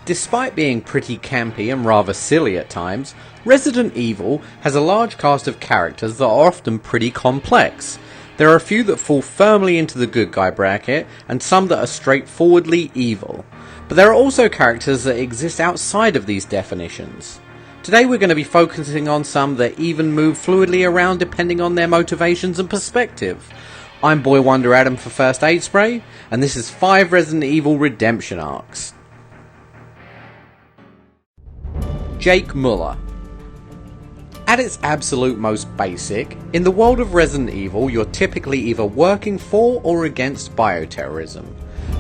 Despite being pretty campy and rather silly at times, Resident Evil has a large cast of characters that are often pretty complex. There are a few that fall firmly into the good guy bracket, and some that are straightforwardly evil. But there are also characters that exist outside of these definitions. Today we're going to be focusing on some that even move fluidly around depending on their motivations and perspective. I'm Boy Wonder Adam for First Aid Spray, and this is 5 Resident Evil redemption arcs. Jake Muller. At its absolute most basic, in the world of Resident Evil you're typically either working for or against bioterrorism.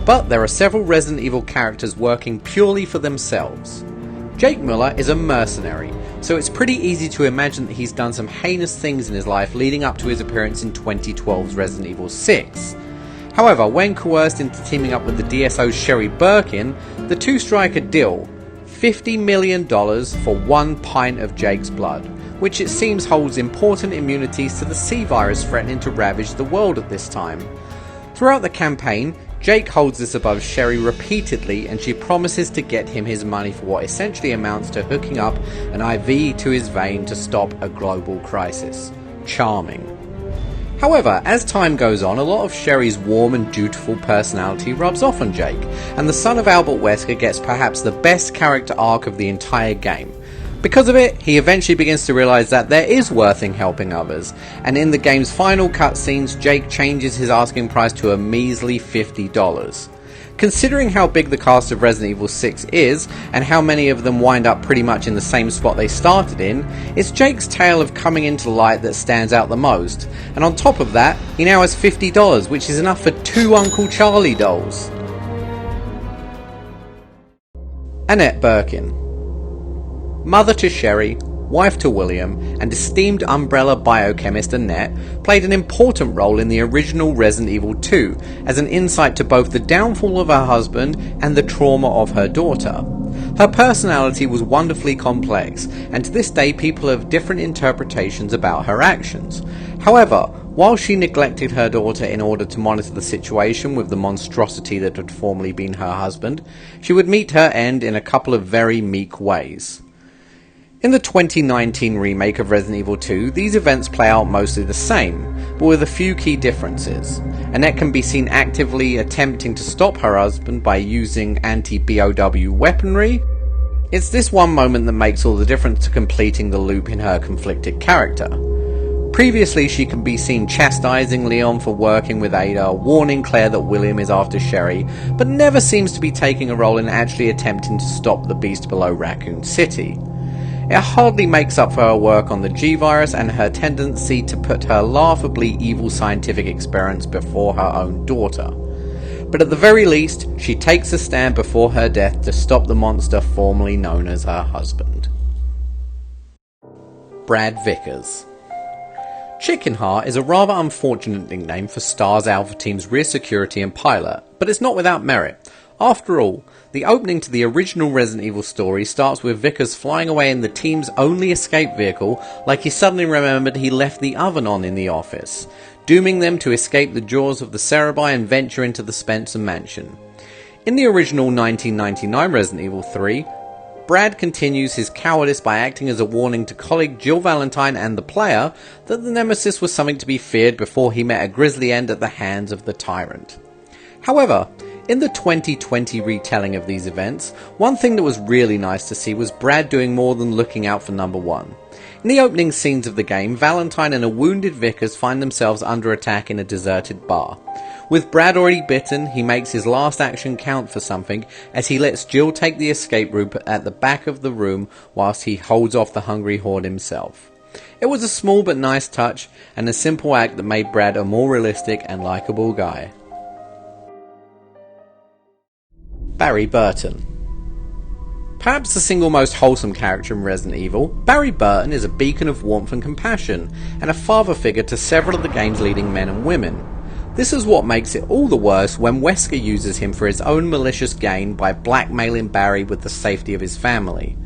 But there are several Resident Evil characters working purely for themselves. Jake Muller is a mercenary, so it's pretty easy to imagine that he's done some heinous things in his life leading up to his appearance in 2012's Resident Evil 6. However, when coerced into teaming up with the DSO's Sherry Birkin, the two strike a deal: $50 million for 1 pint of Jake's blood, which it seems holds important immunities to the C-virus threatening to ravage the world at this time. Throughout the campaign, Jake holds this above Sherry repeatedly, and she promises to get him his money for what essentially amounts to hooking up an IV to his vein to stop a global crisis. Charming. However, as time goes on, a lot of Sherry's warm and dutiful personality rubs off on Jake, and the son of Albert Wesker gets perhaps the best character arc of the entire game. Because of it, he eventually begins to realise that there is worth in helping others, and in the game's final cutscenes, Jake changes his asking price to a measly $50. Considering how big the cast of Resident Evil 6 is, and how many of them wind up pretty much in the same spot they started in, it's Jake's tale of coming into light that stands out the most, and on top of that, he now has $50, which is enough for 2 Uncle Charlie dolls. Annette Birkin. Mother to Sherry, wife to William, and esteemed Umbrella biochemist Annette played an important role in the original Resident Evil 2 as an insight to both the downfall of her husband and the trauma of her daughter. Her personality was wonderfully complex, and to this day people have different interpretations about her actions. However, while she neglected her daughter in order to monitor the situation with the monstrosity that had formerly been her husband, she would meet her end in a couple of very meek ways. In the 2019 remake of Resident Evil 2, these events play out mostly the same, but with a few key differences. Annette can be seen actively attempting to stop her husband by using anti-BOW weaponry. It's this one moment that makes all the difference to completing the loop in her conflicted character. Previously, she can be seen chastising Leon for working with Ada, warning Claire that William is after Sherry, but never seems to be taking a role in actually attempting to stop the beast below Raccoon City. It hardly makes up for her work on the G-Virus and her tendency to put her laughably evil scientific experiments before her own daughter. But at the very least, she takes a stand before her death to stop the monster formerly known as her husband. Brad Vickers. Chicken Heart is a rather unfortunate nickname for STAR's Alpha Team's rear security and pilot, but it's not without merit. After all, the opening to the original Resident Evil story starts with Vickers flying away in the team's only escape vehicle like he suddenly remembered he left the oven on in the office, dooming them to escape the jaws of the Cerebi and venture into the Spencer mansion. In the original 1999 Resident Evil 3, Brad continues his cowardice by acting as a warning to colleague Jill Valentine and the player that the Nemesis was something to be feared before he met a grisly end at the hands of the Tyrant. However, in the 2020 retelling of these events, one thing that was really nice to see was Brad doing more than looking out for number one. In the opening scenes of the game, Valentine and a wounded Vickers find themselves under attack in a deserted bar. With Brad already bitten, he makes his last action count for something as he lets Jill take the escape route at the back of the room whilst he holds off the hungry horde himself. It was a small but nice touch, and a simple act that made Brad a more realistic and likeable guy. Barry Burton. Perhaps the single most wholesome character in Resident Evil, Barry Burton is a beacon of warmth and compassion, and a father figure to several of the game's leading men and women. This is what makes it all the worse when Wesker uses him for his own malicious gain by blackmailing Barry with the safety of his family.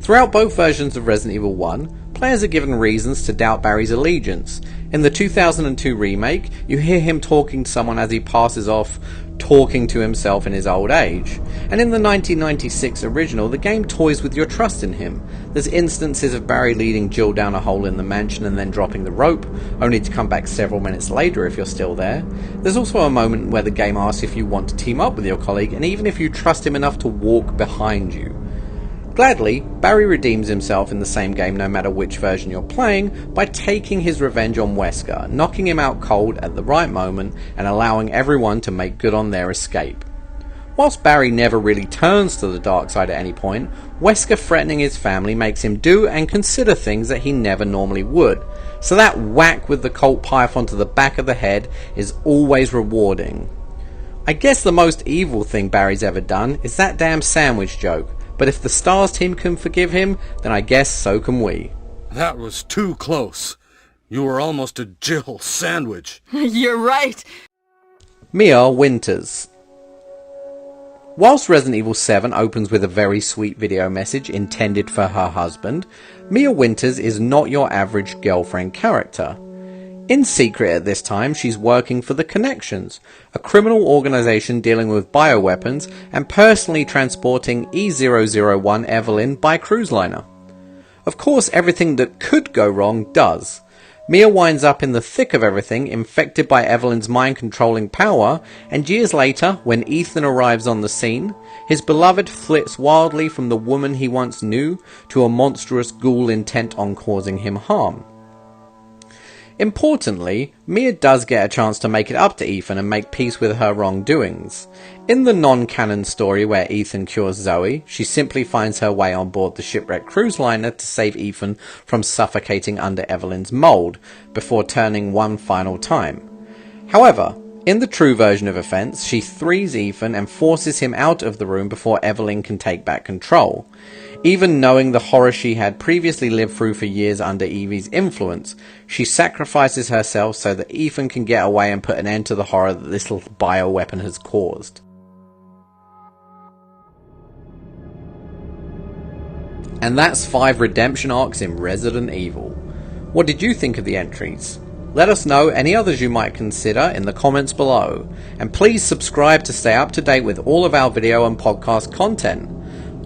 Throughout both versions of Resident Evil 1, players are given reasons to doubt Barry's allegiance. In the 2002 remake, you hear him talking to someone as he passes off, talking to himself in his old age. and in the 1996 original, the game toys with your trust in him. There's instances of Barry leading Jill down a hole in the mansion and then dropping the rope, only to come back several minutes later if you're still there. There's also a moment where the game asks if you want to team up with your colleague, and even if you trust him enough to walk behind you. Gladly, Barry redeems himself in the same game no matter which version you're playing by taking his revenge on Wesker, knocking him out cold at the right moment and allowing everyone to make good on their escape. Whilst Barry never really turns to the dark side at any point, Wesker threatening his family makes him do and consider things that he never normally would, so that whack with the Colt python to the back of the head is always rewarding. I guess the most evil thing Barry's ever done is that damn sandwich joke, but if the STARS team can forgive him, then I guess so can we. That was too close. You were almost a Jill sandwich. You're right. Mia Winters. Whilst Resident Evil 7 opens with a very sweet video message intended for her husband, Mia Winters is not your average girlfriend character. In secret at this time, she's working for the Connections, a criminal organisation dealing with bioweapons and personally transporting E001 Evelyn by cruise liner. Of course, everything that could go wrong does. Mia winds up in the thick of everything, infected by Evelyn's mind-controlling power, and years later, when Ethan arrives on the scene, his beloved flips wildly from the woman he once knew to a monstrous ghoul intent on causing him harm. Importantly, Mia does get a chance to make it up to Ethan and make peace with her wrongdoings. In the non-canon story where Ethan cures Zoe, she simply finds her way on board the shipwrecked cruise liner to save Ethan from suffocating under Evelyn's mould, before turning one final time. However, in the true version of events, she threes Ethan and forces him out of the room before Evelyn can take back control. Even knowing the horror she had previously lived through for years under Evie's influence, she sacrifices herself so that Ethan can get away and put an end to the horror that this little bioweapon has caused. And that's 5 redemption arcs in Resident Evil. What did you think of the entries? Let us know any others you might consider in the comments below, and please subscribe to stay up to date with all of our video and podcast content.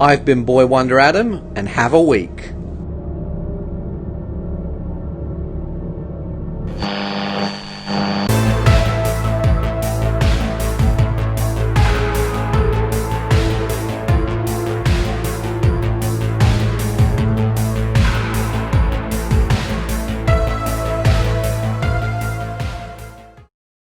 I've been Boy Wonder Adam, and have a week.